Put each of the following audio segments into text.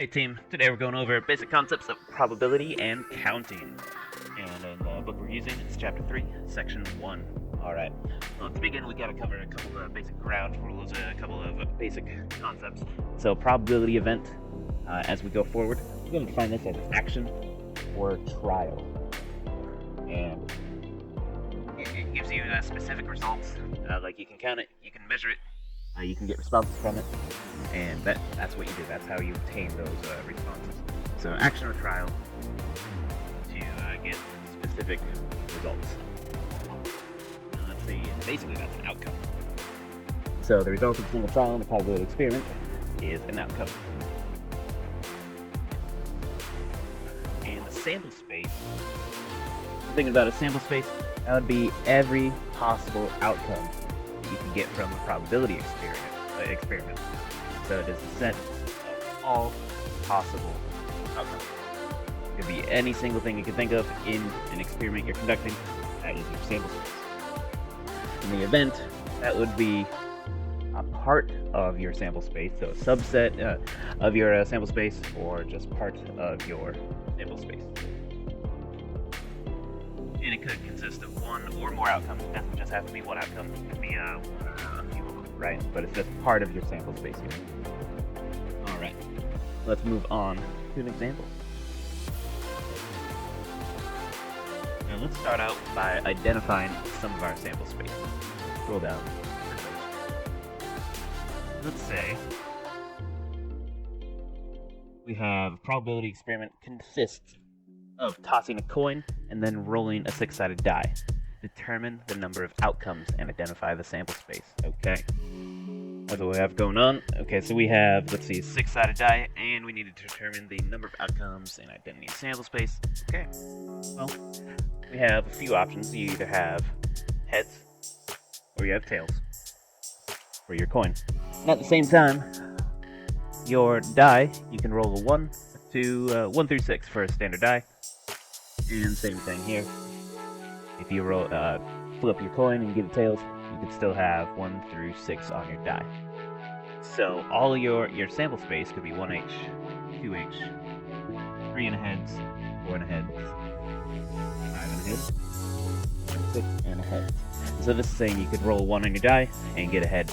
Hey team, today we're going over basic concepts of probability and counting. And in the book we're using, it's chapter 3, section 1. Alright, well, to begin we gotta cover a couple of basic ground rules, a couple of basic concepts. So probability event, as we go forward, we're going to define this as action or trial. And it gives you specific results, like you can count it, you can measure it, you can get responses from it, and that's what you do. That's how you obtain those responses. So action or trial to get specific results. Let's see, basically that's an outcome. So the result of a single trial in a probability experiment is an outcome. And the sample space, thinking about a sample space, that would be every possible outcome you can get from a probability experiment. So it is a set of all possible outcomes. It could be any single thing you can think of in an experiment you're conducting. That is your sample space. In the event, that would be a part of your sample space, so a subset of your sample space, or just part of your sample space. And it could consist of one or more outcomes. It doesn't just have to be one outcome. It could be a few of them, right? But it's just part of your sample space here. Alright, let's move on to an example. Now let's start out by identifying some of our sample space. Scroll down. Let's say we have a probability experiment consists of tossing a coin and then rolling a six-sided die. Determine the number of outcomes and identify the sample space. Okay. What do we have going on? Okay, so we have, let's see, a six-sided die, and we need to determine the number of outcomes and identity of sample space. Okay. Well, we have a few options. You either have heads or you have tails for your coin. And at the same time, your die, you can roll a 1 through 6 for a standard die. And same thing here. If you roll, flip your coin and give it tails, you can still have 1 through 6 on your die. So all of your sample space could be 1H, 2H, 3 and a heads, 4 and a heads, 5 and a heads, 6 and a head. So this is saying you could roll 1 on your die and get a head,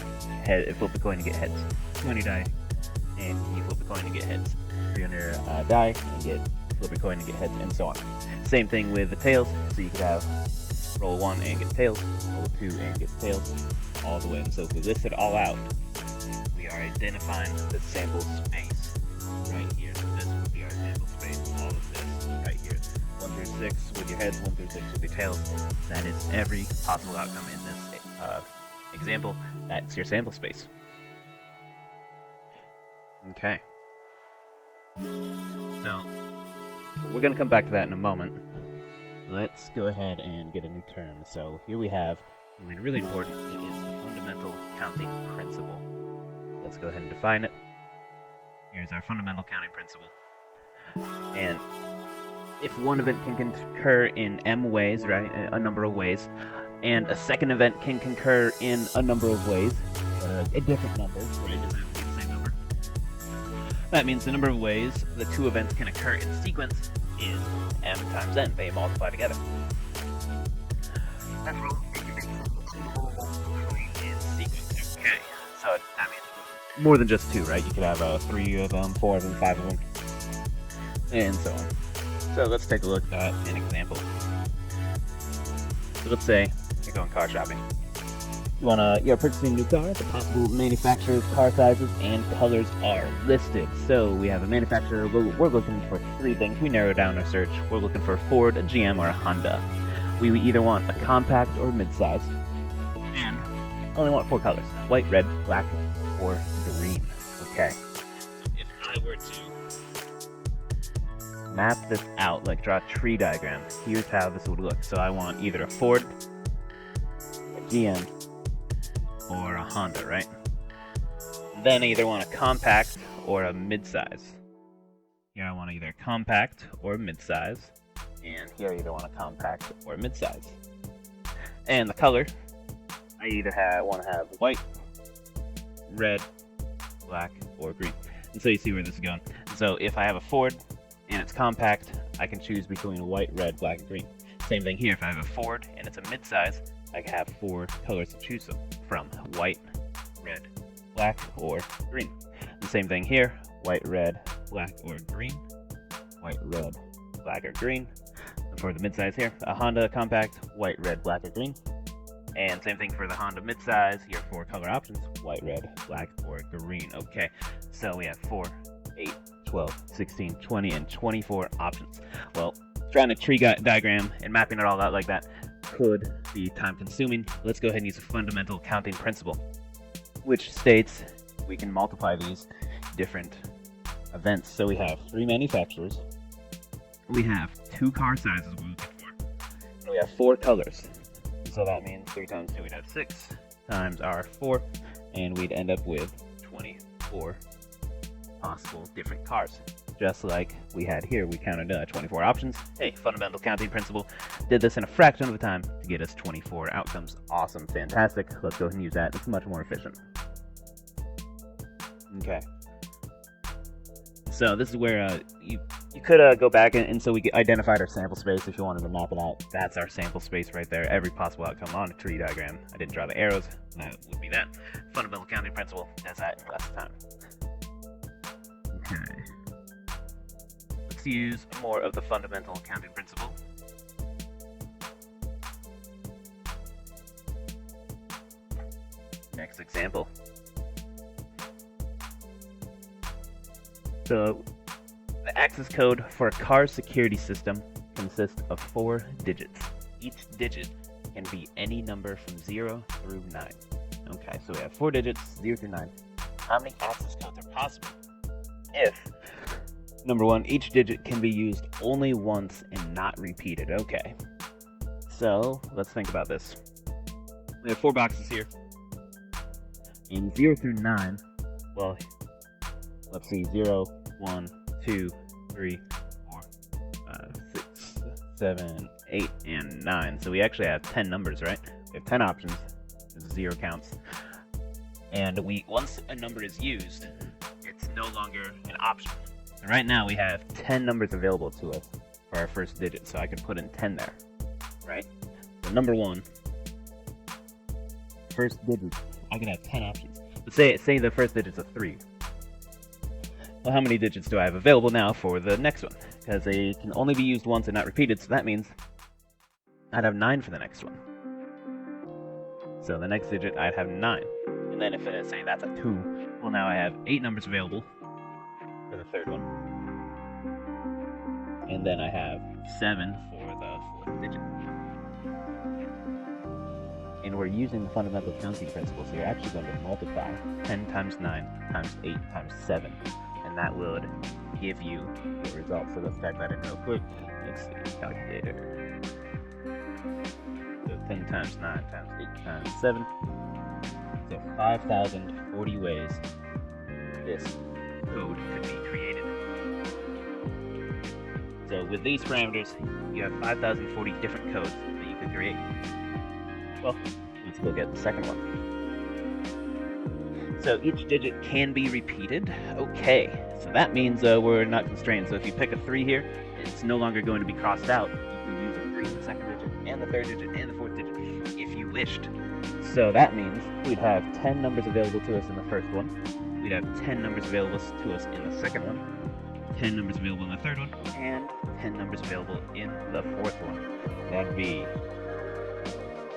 flip the coin and get heads. 2 on your die and you flip the coin and get heads. 3 on your die and flip your coin and get heads, and so on. Same thing with the tails, so you could have roll 1 and get tails, roll 2 and get tails, all the way. And so if we list it all out, we are identifying the sample space right here. So this would be our sample space, all of this right here. 1 through 6 with your heads, 1 through 6 with your tails. That is every possible outcome in this example. That's your sample space. Okay. So, we're going to come back to that in a moment. Let's go ahead and get a new term. So here we have something really important. It is the fundamental counting principle. Let's go ahead and define it. Here's our fundamental counting principle. And if one event can concur in m ways, right, a number of ways, and a second event can concur in a number of ways, a different number, right, it doesn't have to be the same number. That means the number of ways the two events can occur in sequence is m times n. They multiply together. That's rule in sequence. Okay, so that means more than just 2, right? You could have 3 of them, 4 of them, 5 of them, and so on. So let's take a look at an example. So let's say you're going car shopping. You're purchasing a new car. The possible manufacturers, car sizes, and colors are listed. So we have a manufacturer. We're looking for 3 things. We narrow down our search. We're looking for a Ford, a GM, or a Honda. We either want a compact or midsize, and only want 4 colors: white, red, black, or green. Okay. If I were to map this out, like draw a tree diagram, here's how this would look. So I want either a Ford, a GM, or a Honda, right? Then I either want a compact or a midsize. Here I want either a compact or a midsize, and here I either want a compact or a midsize. And the color, I either want to have white, red, black, or green. And so you see where this is going. So if I have a Ford and it's compact, I can choose between white, red, black, and green. Same thing here. If I have a Ford and it's a midsize, I can have 4 colors to choose from: white, red, black, or green. And same thing here: white, red, black, or green. White, red, black, or green. And for the midsize here, a Honda compact: white, red, black, or green. And same thing for the Honda midsize. Here are 4 color options: white, red, black, or green. Okay, so we have 4, 8, 12, 16, 20, and 24 options. Well, drawing a tree diagram and mapping it all out like that could be time consuming. Let's go ahead and use a fundamental counting principle, which states we can multiply these different events. So we have 3 manufacturers, we have 2 car sizes we're looking for, and we have 4 colors. So that means 3 times 2, we'd have 6 times our 4, and we'd end up with 24 possible different cars. Just like we had here, we counted 24 options. Hey, fundamental counting principle. Did this in a fraction of the time to get us 24 outcomes. Awesome, fantastic. Let's go ahead and use that. It's much more efficient. Okay. So this is where you could go back and so we identified our sample space if you wanted to map it out. That's our sample space right there. Every possible outcome on a tree diagram. I didn't draw the arrows. That would be that. Fundamental counting principle does that in less time. Okay. Let's use more of the fundamental counting principle. Next example. So, the access code for a car's security system consists of 4 digits. Each digit can be any number from 0 through 9. Okay, so we have 4 digits, 0 through 9. How many access codes are possible if, number 1, each digit can be used only once and not repeated? Okay, so let's think about this. We have 4 boxes here. In 0 through 9, well, let's see, 0, 1, 2, 3, 4, 5, 6, 7, 8, and 9. So we actually have 10 numbers, right? We have 10 options. 0 counts. And once a number is used, it's no longer an option. And right now we have 10 numbers available to us for our first digit, so I can put in 10 there, right? So number 1, first digit, I can have 10 options. But say the first digit's a 3. Well, how many digits do I have available now for the next one? Because they can only be used once and not repeated, so that means I'd have 9 for the next one. So the next digit, I'd have 9. And then if I say that's a 2, well, now I have 8 numbers available for the third one. And then I have 7 for the 4th digit. And we're using the fundamental counting principles, so you're actually going to multiply 10 times 9 times 8 times 7. And that would give you the result. So let's type that in real quick. Let's see, calculator. So 10 times 9 times 8 times 7. So 5,040 ways this code could be created. So with these parameters, you have 5,040 different codes that you could create. Well, let's go get the second one. So each digit can be repeated. Okay, so that means we're not constrained. So if you pick a 3 here, it's no longer going to be crossed out. You can use a 3 in the second digit, and the third digit, and the fourth digit, if you wished. So that means we'd have 10 numbers available to us in the first one. We'd have 10 numbers available to us in the second one. 10 numbers available in the third one, and 10 numbers available in the fourth one. That'd be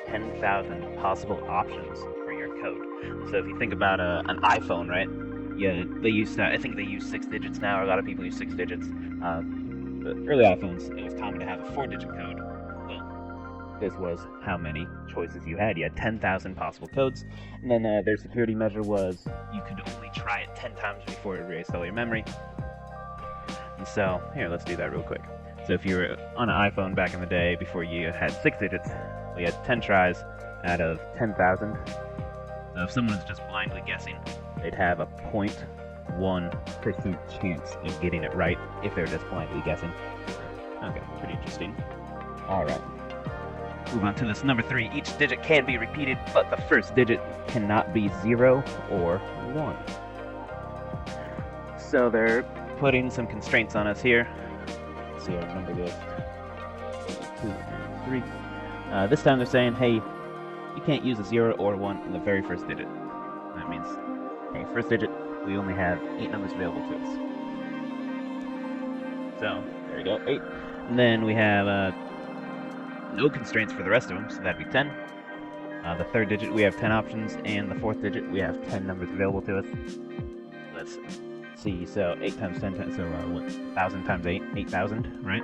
10,000 possible options for your code. So if you think about an iPhone, right? Yeah, I think they use 6 digits now, or a lot of people use 6 digits. The early iPhones, it was common to have a 4-digit code. Well, this was how many choices you had. You had 10,000 possible codes, and then their security measure was you could only try it 10 times before it erased all your memory. And so, here, let's do that real quick. So if you were on an iPhone back in the day, before you had 6 digits, we had 10 tries out of 10,000. So if someone's just blindly guessing, they'd have a 0.1% chance of getting it right if they're just blindly guessing. Okay, pretty interesting. Alright. Move on to this number 3. Each digit can be repeated, but the first digit cannot be 0 or 1. So they're putting some constraints on us here. Let's see, our number goes 2, 3. This time they're saying, hey, you can't use a 0 or 1 in the very first digit. That means, hey, first digit, we only have 8 numbers available to us. So, there you go, 8. And then we have no constraints for the rest of them, so that'd be 10. The third digit, we have 10 options, and the fourth digit, we have 10 numbers available to us. Let's see, so 8 times 10, so what, 1,000 times 8? 8,000, right?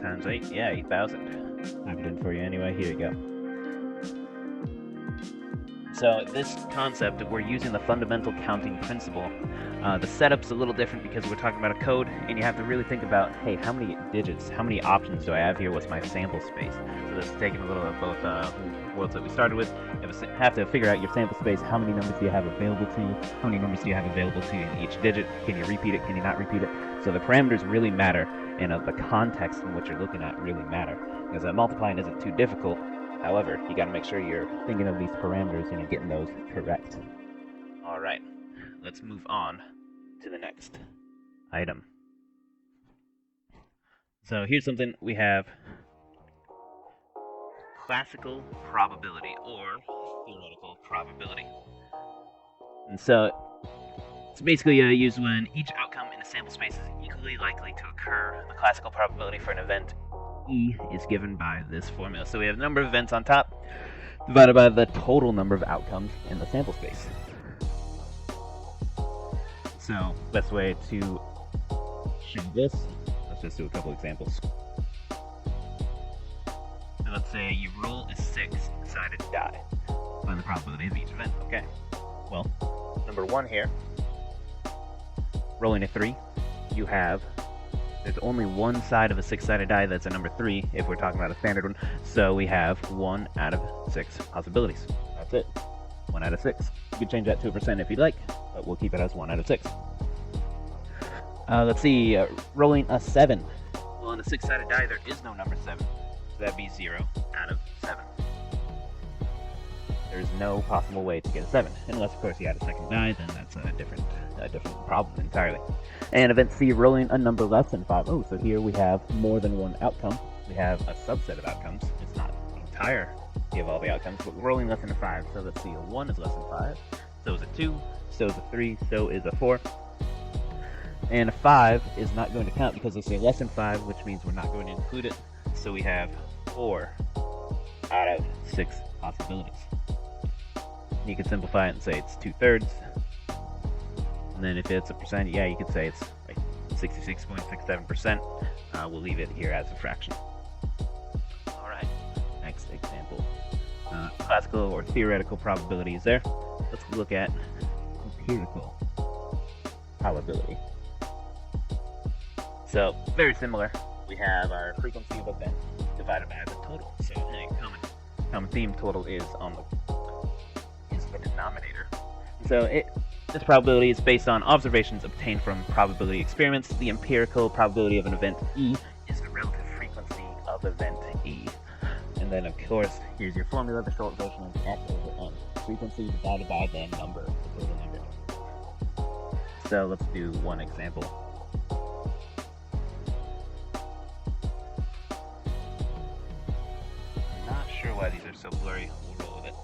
Times 8, yeah, 8,000. Type it in for you anyway, here you go. So this concept, we're using the fundamental counting principle. The setup's a little different because we're talking about a code, and you have to really think about, hey, how many digits, how many options do I have here? What's my sample space? So this is taking a little of both worlds that we started with. You have to figure out your sample space. How many numbers do you have available to you? How many numbers do you have available to you in each digit? Can you repeat it? Can you not repeat it? So the parameters really matter, and the context in what you're looking at really matter. Because multiplying isn't too difficult. However, you got to make sure you're thinking of these parameters and you're getting those correct. All right, let's move on to the next item. So here's something we have: classical probability or theoretical probability. And so it's basically used when each outcome in a sample space is equally likely to occur. The classical probability for an event E is given by this formula. So we have the number of events on top divided by the total number of outcomes in the sample space. So best way to show this, let's just do a couple examples. So let's say you roll a 6-sided die. Find the probability of each event. Okay. Well, number 1 here, rolling a 3, you have, there's only one side of a 6-sided die that's a number 3, if we're talking about a standard one. So we have 1 out of 6 possibilities. That's it. 1 out of 6. You can change that to a percent if you'd like, but we'll keep it as 1 out of 6. Let's see, rolling a 7. Well, on a 6-sided die, there is no number 7. So that'd be 0 out of 7. There's no possible way to get a 7, unless, of course, you had a second die, then that's a different problem entirely. And event C, rolling a number less than 5. Oh, so here we have more than one outcome. We have a subset of outcomes. It's not the entirety of all the outcomes, but we're rolling less than a 5. So let's see, a 1 is less than 5. So is a 2. So is a 3. So is a 4. And a 5 is not going to count because they say less than 5, which means we're not going to include it. So we have 4 out of 6 possibilities. You can simplify it and say it's 2/3. And then if it's a percent, yeah, you could say it's like 66.67%. We'll leave it here as a fraction. All right, next example. Classical or theoretical probability is there. Let's look at empirical probability. So, very similar. We have our frequency of events divided by the total. So, common theme, total is the denominator. So this probability is based on observations obtained from probability experiments. The empirical probability of an event E is the relative frequency of event E. And then, of course, here's your formula. The short version is F over N. Frequency divided by the number, the total number. So let's do one example. I'm not sure why these are so blurry. We'll roll with it.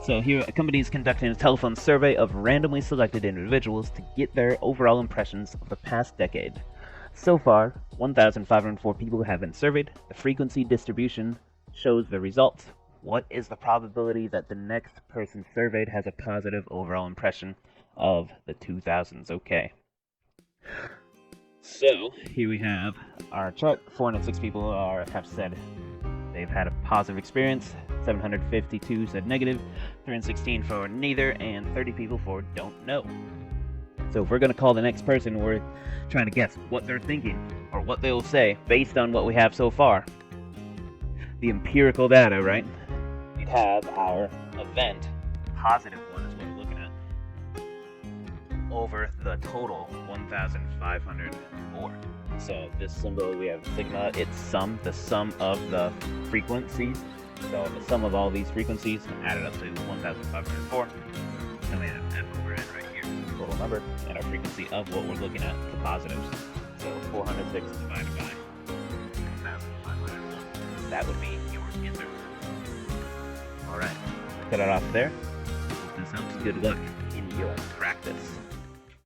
So here, a company is conducting a telephone survey of randomly selected individuals to get their overall impressions of the past decade. So far, 1,504 people have been surveyed. The frequency distribution shows the results. What is the probability that the next person surveyed has a positive overall impression of the 2000s? Okay. So here we have our chart. 406 people have said they've had a positive experience. 752 said negative, 316 for neither, and 30 people for don't know. So if we're going to call the next person, we're trying to guess what they're thinking or what they'll say based on what we have so far. The empirical data, right? We'd have our event, positive one is what we're looking at, over the total 1,504. So this symbol, we have sigma, it's sum, the sum of the frequencies. So the sum of all these frequencies added up to 1,504. then we have f over n right here, total number, and our frequency of what we're looking at, the positives. So 406 divided by 1,501. That would be your answer. Alright, cut it off there. Hope this helps. Good luck in your practice.